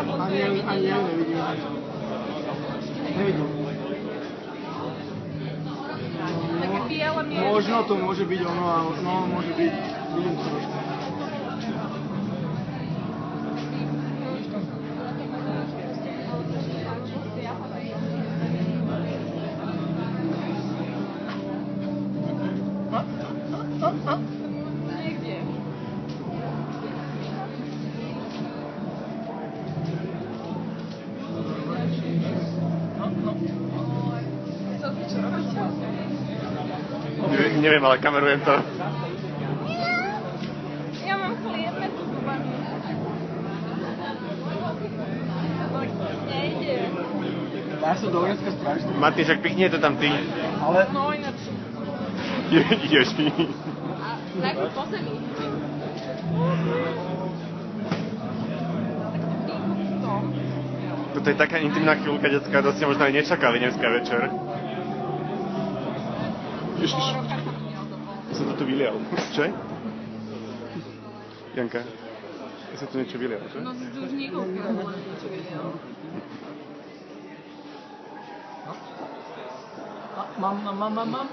Ani ja nevidím. Nevidím. Také biele mierne. Možno to môže byť ono, ale no, môže byť. Vidím to trošku. Niekde. Čo robíte? Neviem, ale kamerujem to. Ja mám chlieb medzi zubami. Nejde. Ja som do Orenska strašný. Martin, však pichni je to tam ty. Ale No ináč. Joži. A najprv po zemi. Toto je taká intimná chvíľka, detská, to ste možno aj nečakali dneska večer. Ježiš. Ja som to tu vylial. Čo je? Janka, ja som tu niečo vylial, čo? No už niekoľko niečo videl. Mám.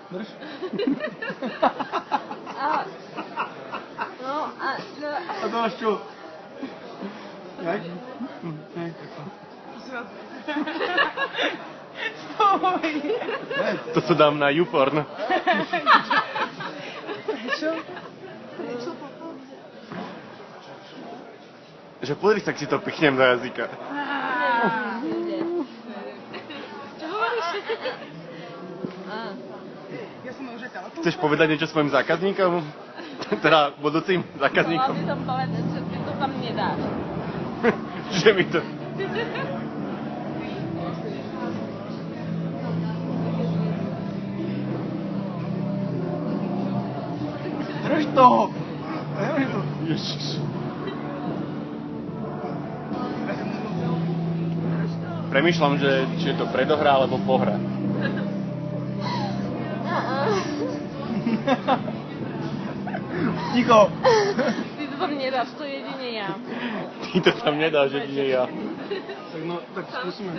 Drž. A to máš čo? Jak? To dám na YouPorn. Prečo? Že pozri sa, ak si to pichnem do jazyka. Čo hovoríš? Ja som už čakala. Chceš povedať niečo svojim zákazníkom? Teda budúcim zákazníkom? Chcela by som povedať, že ty to tam nedáš. Že mi to... Drž toho! Ježiš. Premýšľam, že či je to predohra alebo pohra. Ticho! Ty to tam nedáš, to jedine ja. Ty to tam nedáš, jedine ja. Tak no, tak skúsime.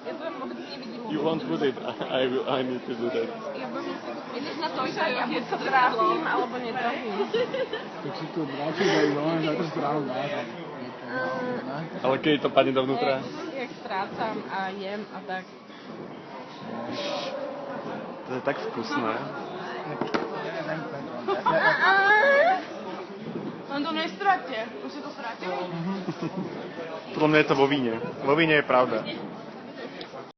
Ja to vôbec nevidím. You won't put it, I need to do that. Ja budem si... Ideš na to, že ja buď to trafím, alebo netrafím. Tak si to bráčik aj dole, že to stranu dáš. Ale keď to padne dovnútra? Jak strácam a jem a tak. To je tak vkusné. Len to nestráte. Už si to strátili? Podľa mňa je to vo víne. Vo víne je pravda.